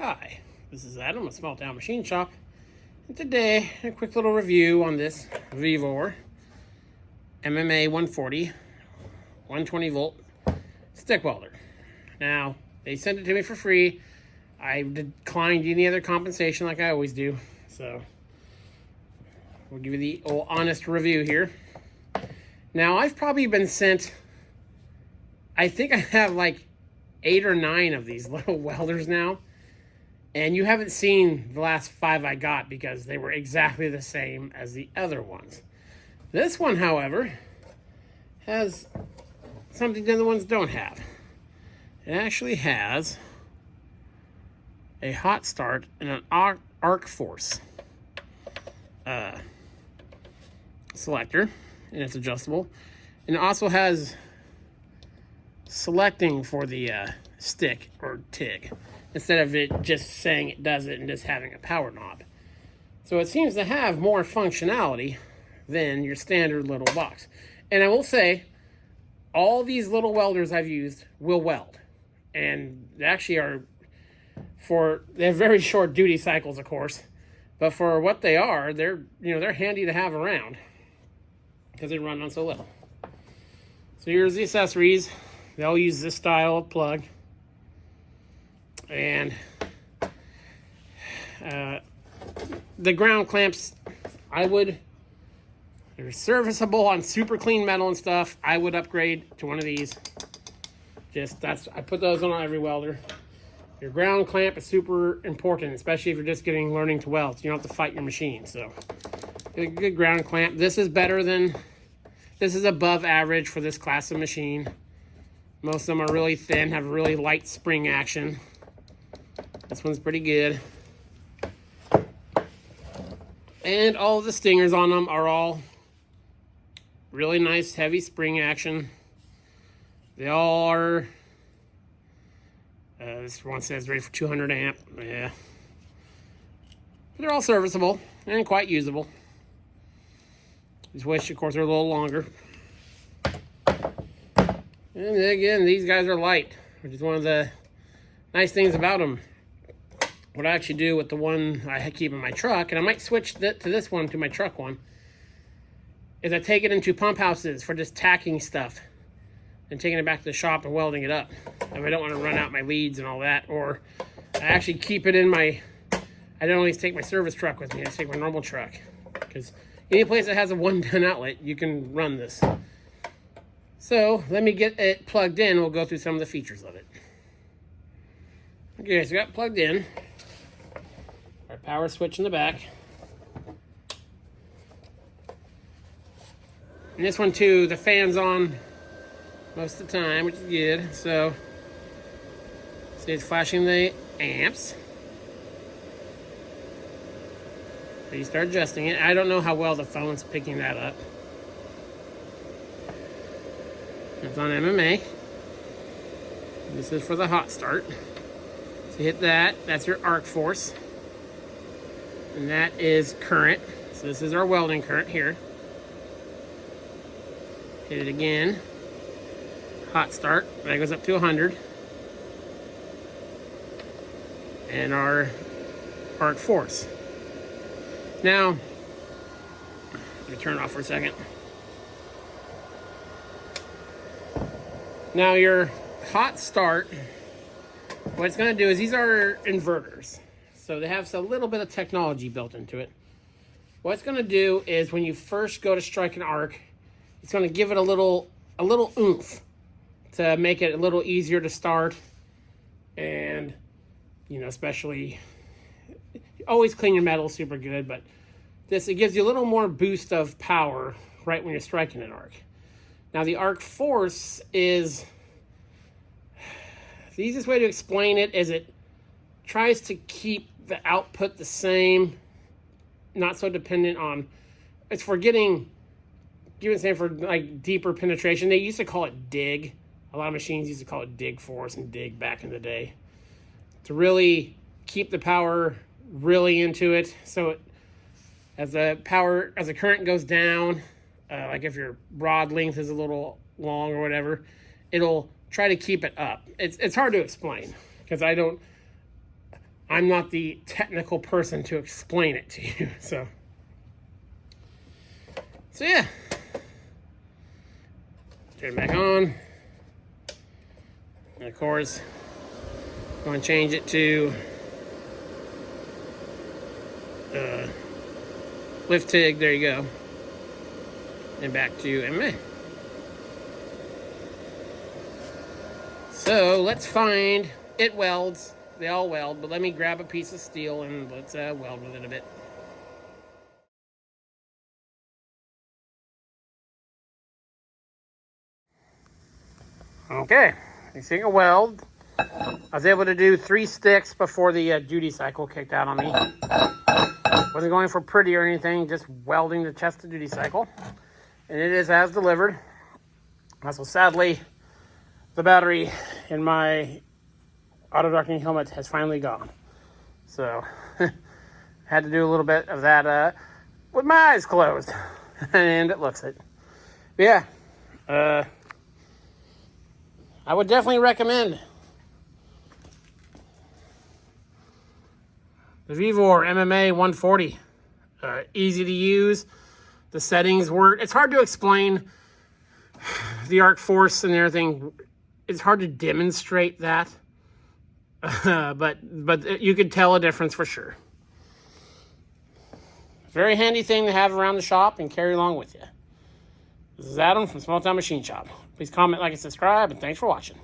Hi, this is Adam at Small Town Machine Shop, and today a quick little review on this Vevor MMA-140 120 volt stick welder. Now, they sent it to me for free. I declined any other compensation like I always do, so we'll give you the old honest review here. Now, I've probably been sent, I think I have like 8 or 9 of these little welders now. And you haven't seen the last 5 I got because they were exactly the same as the other ones. This one, however, has something the other ones don't have. It actually has a hot start and an arc force selector, and it's adjustable. And it also has selecting for the stick or TIG, instead of it just saying it does it and just having a power knob. So it seems to have more functionality than your standard little box. And I will say, all these little welders I've used will weld. And they actually are, they have very short duty cycles, of course, but for what they are, they're handy to have around because they run on so little. So here's the accessories. They all use this style of plug. And the ground clamps, they're serviceable on super clean metal and stuff. I would upgrade to one of these. I put those on every welder. Your ground clamp is super important, especially if you're just learning to weld. So you don't have to fight your machine. So get a good ground clamp. This is above average for this class of machine. Most of them are really thin, have really light spring action. This one's pretty good. And all of the stingers on them are all really nice, heavy spring action. They all are, this one says ready for 200 amp. Yeah. But they're all serviceable and quite usable. Just wish, of course, they're a little longer. And again, these guys are light, which is one of the nice things about them. What I actually do with the one I keep in my truck, and I might switch to this one, to my truck one, is I take it into pump houses for just tacking stuff and taking it back to the shop and welding it up. If I don't want to run out my leads and all that, or I actually keep it in I don't always take my service truck with me, I just take my normal truck. Because any place that has a 1-ton outlet, you can run this. So let me get it plugged in. We'll go through some of the features of it. Okay, so I got it plugged in. Our power switch in the back. And this one too, the fan's on most of the time, which is good. So, see, it's flashing the amps. So you start adjusting it. I don't know how well the phone's picking that up. It's on MMA. This is for the hot start. So you hit that. That's your arc force. And that is current. So this is our welding current here. Hit it again. Hot start. That goes up to 100. And our arc force. Now, let me turn it off for a second. Now your hot start, what it's going to do is, these are inverters. So they have a little bit of technology built into it. What it's going to do is, when you first go to strike an arc, it's going to give it a little oomph to make it a little easier to start. And, especially, always clean your metal super good, but it gives you a little more boost of power right when you're striking an arc. Now the arc force is, the easiest way to explain it is it tries to keep the output the same, not so dependent on, it's for for like deeper penetration. They used to call it dig. A lot of machines used to call it dig force and dig back in the day, to really keep the power really into it. So as the current goes down, like if your rod length is a little long or whatever, it'll try to keep it up. It's hard to explain because I I'm not the technical person to explain it to you. So yeah. Turn it back on. And of course, I'm going to change it to lift TIG. There you go. And back to MMA. So let's find, it welds. They all weld, but let me grab a piece of steel and let's weld with it a bit. Okay, you see a weld. I was able to do 3 sticks before the duty cycle kicked out on me. Wasn't going for pretty or anything, just welding the chest to duty cycle. And it is as delivered. Also, sadly, the battery in my auto docking helmet has finally gone. So, had to do a little bit of that with my eyes closed. And it looks it. But yeah, I would definitely recommend the Vevor MMA-140. Easy to use. The settings work. It's hard to explain the arc force and everything. It's hard to demonstrate that. But you could tell a difference for sure. Very handy thing to have around the shop and carry along with you. This is Adam from Small Town Machine Shop. Please comment, like, and subscribe, and thanks for watching.